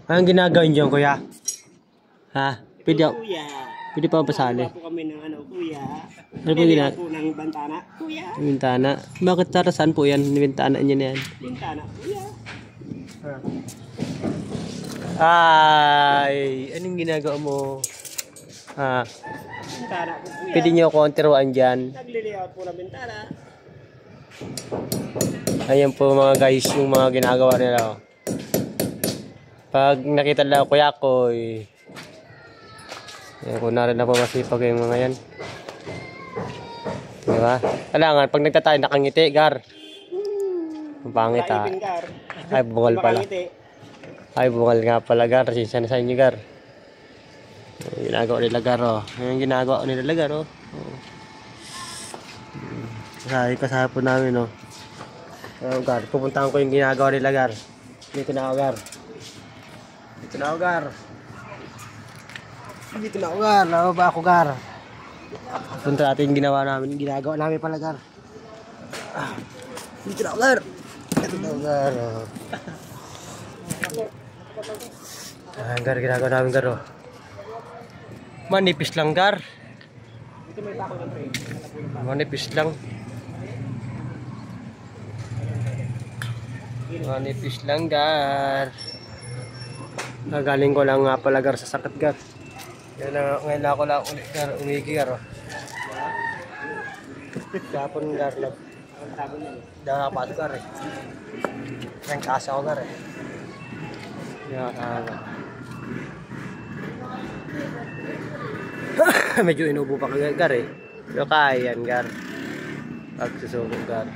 Anong ginagawin dyan, kuya? Ha? Pwede, Kuya. pwede pa pasali. Po kami ng ano, kuya. Ano po ginagawa? po ng bantana. Kuya. Bintana. Bakit para saan po yan? Bintana niya na yan. Bintana, kuya. Ay, anong ginagawa mo? Ha? Bintana po, kuya. Pwede nyo ako ang tiruan dyan. Nagliliyaw po ng bintana. Ayan po mga guys, yung mga ginagawa nila. Oh. Pag nakita nila kuya ko, ayan ko na rin na po masipag yung mga yan. Diba? Kailangan, pag nagtatay, nakangiti, gar. Ang pangit ha. Ay, bungal pala. Ay, bungal nga pala, gar. Sinsya na sa inyo, gar. Yung ginagawa nila, gar, oh. Yung ginagawa nila, gar, oh. Kasama po namin, oh. Gar, pupuntahan ko yung ginagawa nila, gar. Dito na ako, gar. Dito na ako, gar. Dito na ako, gar. Nababa ako, gar. Punta natin yung ginagawa namin pala, gar. Dito na ako, gar. Dito na ako, gar. Gar, ginagawa namin, gar, oh. Manipis lang, gar. Dito may tako ng train. Manipis lang. Manipis lang, gar. Nagaling ko lang nga pala, gar, sa sakit, gar. Ngayon ako lang ulit, gar. Umigi, gar, oh. Kapon, gar, lang. Dahil nakapasok, gar, eh. Ang kasa ko, gar, eh. Medyo inubo pa ka, gar, eh. Pero kaya yan, gar. Pagsusuko, gar.